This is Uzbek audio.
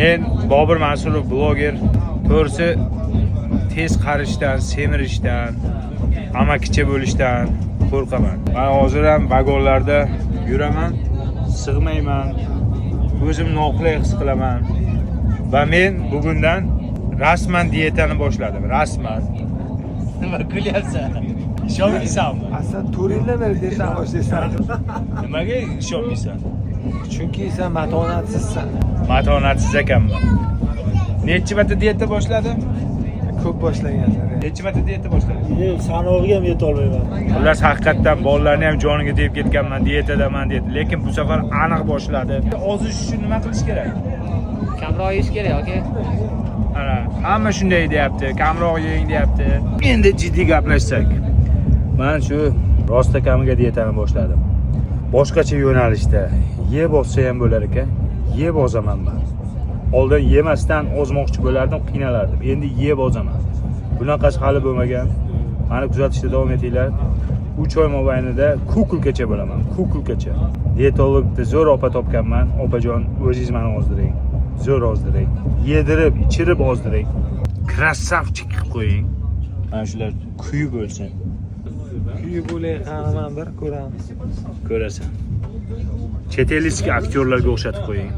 Men Bobur Mansurov bloger. To'g'risi tez qarishdan, semirishdan, amakicha bo'lishdan qo'rqaman. Men hozir ham vagonlarda yuraman, sig'mayman. O'zimni noqulay his qilaman. Va men bugundan rasman diyetani boshladim. Rasman. Nima kulyapsan? Ishonmaysanmi? Aslan Turindan beri diyetani boshlaysan. Nimaga ishonmaysan? Chunki sen matonatsizsan. Matonatsiz ekanman. Necha marta diyeta boshladim? Ko'p boshlagansan. Necha marta diyeta boshladim? Sanoviga ham yeta olmayman. Xullas haqiqatdan bolalarni ham joniga tegib ketganman, diyetadaman dedi. Lekin bu safar aniq boshladi. Ozish uchun nima qilish kerak? Kamroq yeyish kerak, aka. Ana, hamma shunday deyapti, kamroq yeng deyapti. Endi jiddiy gaplashsak. Men shu rostakamiga diyetani boshladim. Boshqacha yo'nalishda yeb olsa ham bo'lar ekan, yeb ozaman men. Oldin yemasdan ozmoqchi bo'lardim, qiynalardim. Endi yeb ozaman. Bunaqasi hali bo'lmagan. Meni kuzatishda davom etinglar. 3 oy mobaynida kukulgacha bo'laman, kukulgacha. Dietologda zo'r opa topganman. Opajon, o'zingiz meni ozdiring. Zo'r ozdiring. Yedirib, ichirib ozdiring. Krassavchik qilib qo'ying. Mana shular kuyib o'lsin. Kuyib o'layotganman bir ko'ramiz. Ko'rasan. Chet ellik aktyorlarga o'xshatib qo'ying.